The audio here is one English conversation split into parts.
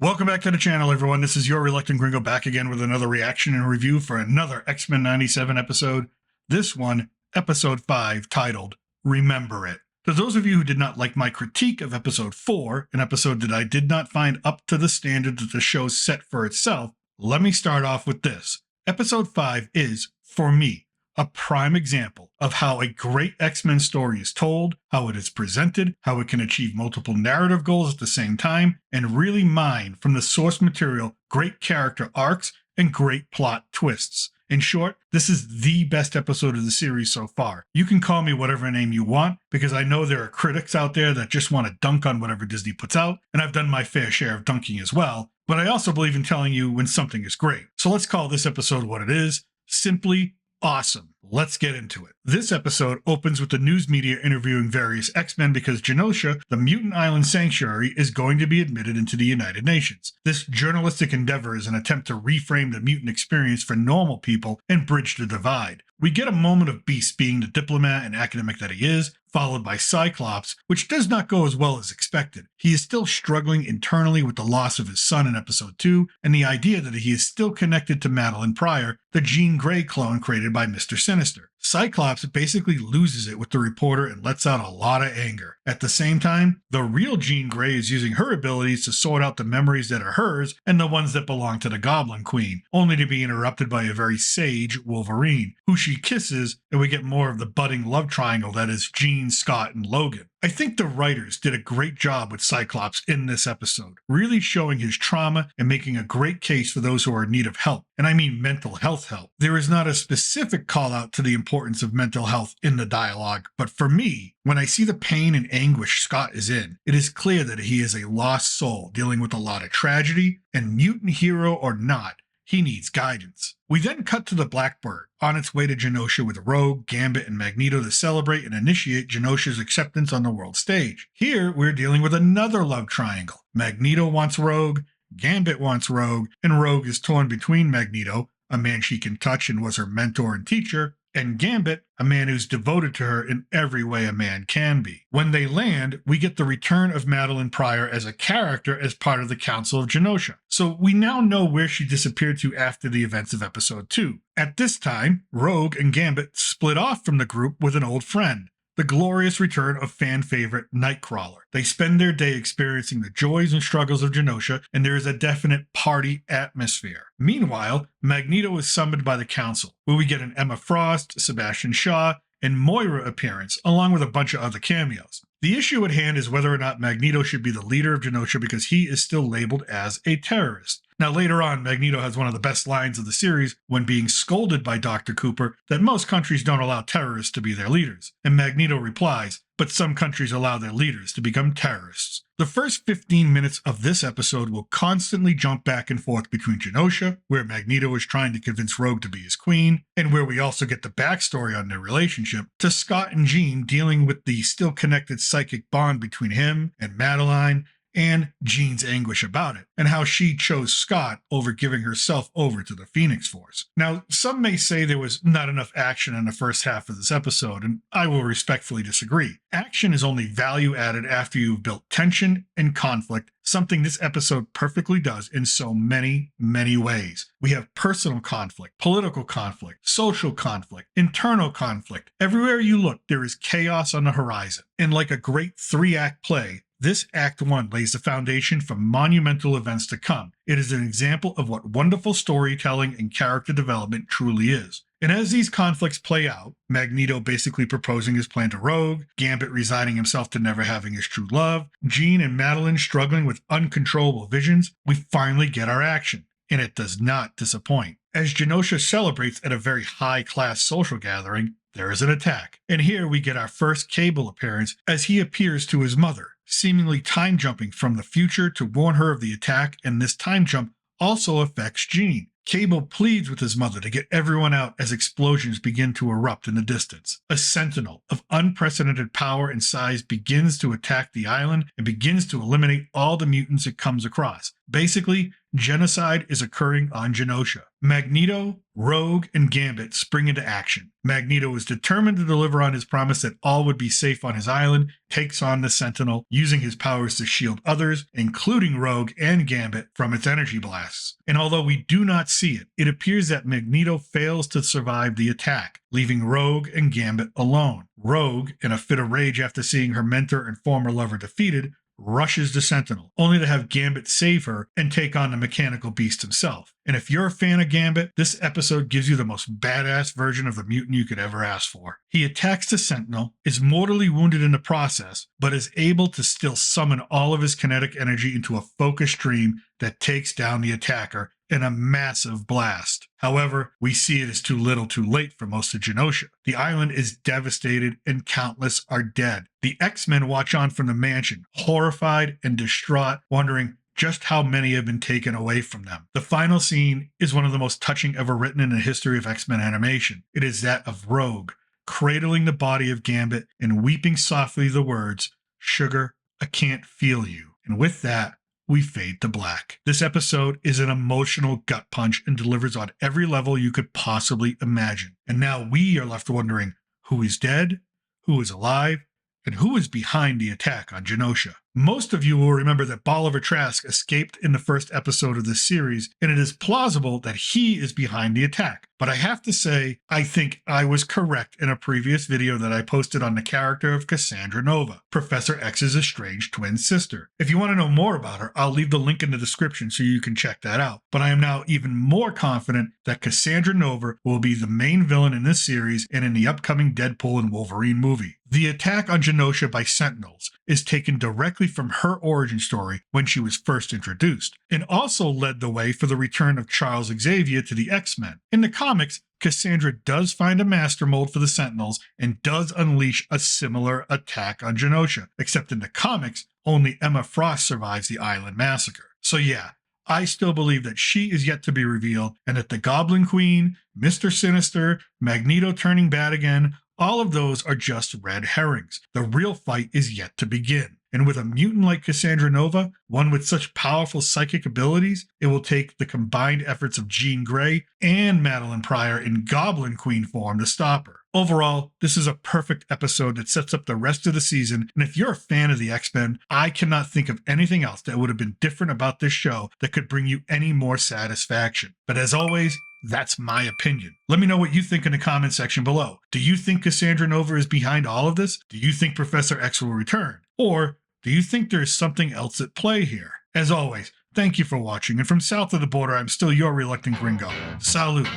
Welcome back to the channel, everyone. This is your Reluctant Gringo back again with another reaction and review for another X-Men 97 episode. This one, episode 5, titled Remember It. To those of you who did not like my critique of episode 4, an episode that I did not find up to the standard that the show set for itself, let me start off with this. Episode 5 is, for me, a prime example of how a great X-Men story is told, how it is presented, how it can achieve multiple narrative goals at the same time, and really mine from the source material great character arcs and great plot twists. In short, this is the best episode of the series so far. You can call me whatever name you want, because I know there are critics out there that just want to dunk on whatever Disney puts out, and I've done my fair share of dunking as well, but I also believe in telling you when something is great. So let's call this episode what it is: simply awesome. Let's get into it. This episode opens with the news media interviewing various X-Men because Genosha, the mutant island sanctuary, is going to be admitted into the United Nations. This journalistic endeavor is an attempt to reframe the mutant experience for normal people and bridge the divide. We get a moment of Beast being the diplomat and academic that he is, followed by Cyclops, which does not go as well as expected. He is still struggling internally with the loss of his son in episode 2, and the idea that he is still connected to Madeline Pryor, the Jean Grey clone created by Mr. Sinister. Cyclops basically loses it with the reporter and lets out a lot of anger. At the same time, the real Jean Grey is using her abilities to sort out the memories that are hers and the ones that belong to the Goblin Queen, only to be interrupted by a very sage Wolverine, who she kisses, and we get more of the budding love triangle that is Jean, Scott, and Logan. I think the writers did a great job with Cyclops in this episode, really showing his trauma and making a great case for those who are in need of help, and I mean mental health help. There is not a specific call out to the importance of mental health in the dialogue, but for me, when I see the pain and anguish Scott is in, it is clear that he is a lost soul dealing with a lot of tragedy, and mutant hero or not, he needs guidance. We then cut to the Blackbird, on its way to Genosha with Rogue, Gambit, and Magneto to celebrate and initiate Genosha's acceptance on the world stage. Here, we're dealing with another love triangle. Magneto wants Rogue, Gambit wants Rogue, and Rogue is torn between Magneto, a man she can touch and was her mentor and teacher, and Gambit, a man who's devoted to her in every way a man can be. When they land, we get the return of Madeline Pryor as a character as part of the Council of Genosha. So we now know where she disappeared to after the events of episode 2. At this time, Rogue and Gambit split off from the group with an old friend, the glorious return of fan favorite Nightcrawler. They spend their day experiencing the joys and struggles of Genosha, and there is a definite party atmosphere. Meanwhile, Magneto is summoned by the Council, where we get an Emma Frost, Sebastian Shaw, and Moira appearance, along with a bunch of other cameos. The issue at hand is whether or not Magneto should be the leader of Genosha because he is still labeled as a terrorist. Now later on, Magneto has one of the best lines of the series when being scolded by Dr. Cooper that most countries don't allow terrorists to be their leaders. And Magneto replies, but some countries allow their leaders to become terrorists. The first 15 minutes of this episode will constantly jump back and forth between Genosha, where Magneto is trying to convince Rogue to be his queen, and where we also get the backstory on their relationship, to Scott and Jean dealing with the still connected psychic bond between him and Madeline, and Jean's anguish about it, and how she chose Scott over giving herself over to the Phoenix Force. Now, some may say there was not enough action in the first half of this episode, and I will respectfully disagree. Action is only value added after you've built tension and conflict, something this episode perfectly does in so many, many ways. We have personal conflict, political conflict, social conflict, internal conflict. Everywhere you look, there is chaos on the horizon. And like a great 3-act play, this Act 1 lays the foundation for monumental events to come. It is an example of what wonderful storytelling and character development truly is. And as these conflicts play out, Magneto basically proposing his plan to Rogue, Gambit resigning himself to never having his true love, Jean and Madeline struggling with uncontrollable visions, we finally get our action. And it does not disappoint. As Genosha celebrates at a very high-class social gathering, there is an attack. And here we get our first Cable appearance as he appears to his mother, seemingly time jumping from the future to warn her of the attack, and this time jump also affects Jean. Cable pleads with his mother to get everyone out as explosions begin to erupt in the distance. A sentinel of unprecedented power and size begins to attack the island and begins to eliminate all the mutants it comes across. Basically, genocide is occurring on Genosha. Magneto, Rogue, and Gambit spring into action. Magneto is determined to deliver on his promise that all would be safe on his island, takes on the Sentinel, using his powers to shield others, including Rogue and Gambit, from its energy blasts. And although we do not see it, it appears that Magneto fails to survive the attack, leaving Rogue and Gambit alone. Rogue, in a fit of rage after seeing her mentor and former lover defeated, rushes the Sentinel, only to have Gambit save her and take on the mechanical beast himself. And if you're a fan of Gambit, this episode gives you the most badass version of the mutant you could ever ask for. He attacks the Sentinel, is mortally wounded in the process, but is able to still summon all of his kinetic energy into a focused stream that takes down the attacker in a massive blast. However, we see it as too little too late for most of Genosha. The island is devastated and countless are dead. The X-Men watch on from the mansion, horrified and distraught, wondering just how many have been taken away from them. The final scene is one of the most touching ever written in the history of X-Men animation. It is that of Rogue, cradling the body of Gambit and weeping softly the words, "Sugar, I can't feel you." And with that, we fade to black. This episode is an emotional gut punch and delivers on every level you could possibly imagine. And now we are left wondering who is dead, who is alive, and who is behind the attack on Genosha. Most of you will remember that Bolivar Trask escaped in the first episode of this series, and it is plausible that he is behind the attack. But I have to say, I think I was correct in a previous video that I posted on the character of Cassandra Nova, Professor X's estranged twin sister. If you want to know more about her, I'll leave the link in the description so you can check that out. But I am now even more confident that Cassandra Nova will be the main villain in this series and in the upcoming Deadpool and Wolverine movie. The attack on Genosha by Sentinels is taken directly from her origin story when she was first introduced, and also led the way for the return of Charles Xavier to the X-Men. In the comics, Cassandra does find a master mold for the Sentinels and does unleash a similar attack on Genosha, except in the comics, only Emma Frost survives the island massacre. So yeah, I still believe that she is yet to be revealed, and that the Goblin Queen, Mr. Sinister, Magneto turning bad again, all of those are just red herrings. The real fight is yet to begin. And with a mutant like Cassandra Nova, one with such powerful psychic abilities, it will take the combined efforts of Jean Grey and Madeline Pryor in Goblin Queen form to stop her. Overall, this is a perfect episode that sets up the rest of the season, and if you're a fan of the X-Men, I cannot think of anything else that would have been different about this show that could bring you any more satisfaction. But as always, that's my opinion. Let me know what you think in the comment section below. Do you think Cassandra Nova is behind all of this? Do you think Professor X will return? Or do you think there's something else at play here? As always, thank you for watching, and from south of the border, I'm still your reluctant gringo. Salud,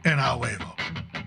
and a huevo.